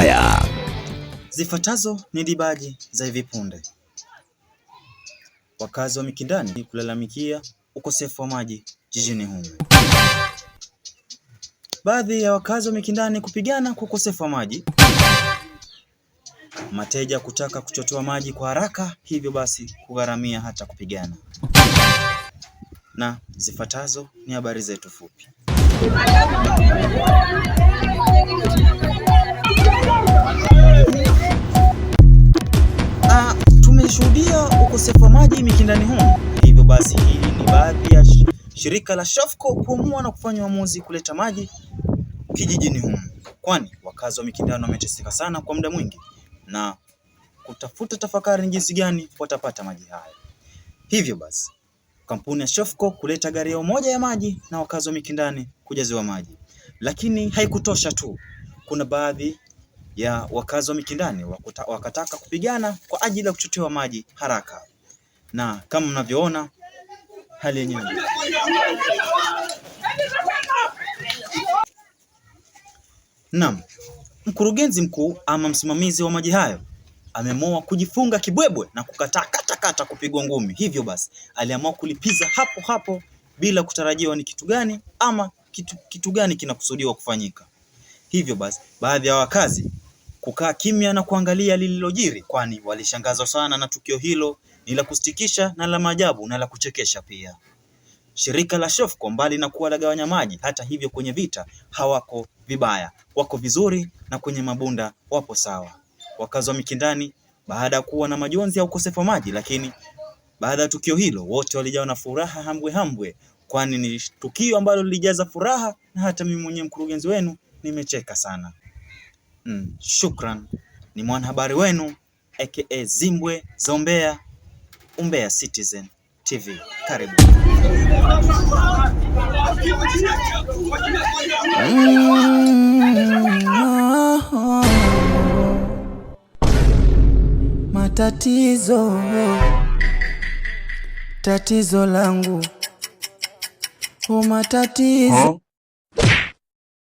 haya. Zifuatazo ni dibaji za hivi punde. Wakazi wa Mikindani kulalamikia ukosefu wa maji jijini humo. Baadhi ya wakazi wa Mikindani kupigana kwa ukosefu wa maji. Mateja kutaka kuchotewa maji kwa haraka, hivyo basi kugharamia hata kupigana. Na zifuatazo ni habari zetu fupi. Tumeshuhudia ukosefu wa maji Mikindani humu. Hivyo basi hili ni baadhi ya shirika la Shofco kuamua na kufanya uamuzi kuleta maji kijijini humu, kwani wakazi wa Mikindani wameteseka sana kwa muda mwingi na kutafuta tafakari jinsi gani watapata maji haya. Hivyo basi kampuni ya Shofco kuleta gari yao moja ya maji na wakazi wa Mikindani kujaziwa maji. Lakini haikutosha tu, kuna baadhi ya wakazi wa Mikindani wakataka kupigana kwa ajili ya kuchotewa maji haraka, na kama mnavyoona hali yenyewe. Naam, mkurugenzi mkuu ama msimamizi wa maji hayo ameamua kujifunga kibwebwe na kukataa kata kupigwa ngumi. Hivyo basi aliamua kulipiza hapo hapo bila kutarajiwa ni kitu gani ama kitu gani kinakusudiwa kufanyika. Hivyo basi baadhi ya wakazi kukaa kimya na kuangalia lililojiri, kwani walishangazwa sana na tukio hilo. Ni la kusitikisha na la maajabu na la kuchekesha pia. Shirika la Shofco mbali na kuwa lagawanya maji, hata hivyo kwenye vita hawako vibaya, wako vizuri, na kwenye mabunda wapo sawa. Wakazi wa Mikindani baada ya kuwa na majonzi ya ukosefu wa maji, lakini baada ya tukio hilo wote walijawa na furaha hambwe, kwani ni tukio ambalo lilijaza furaha, na hata mimi mwenyewe mkurugenzi wenu nimecheka sana. Shukran. Ni mwanahabari wenu aka Zimbwe Zombea, Umbea Citizen TV. Karibu. Tatizo langu matatizo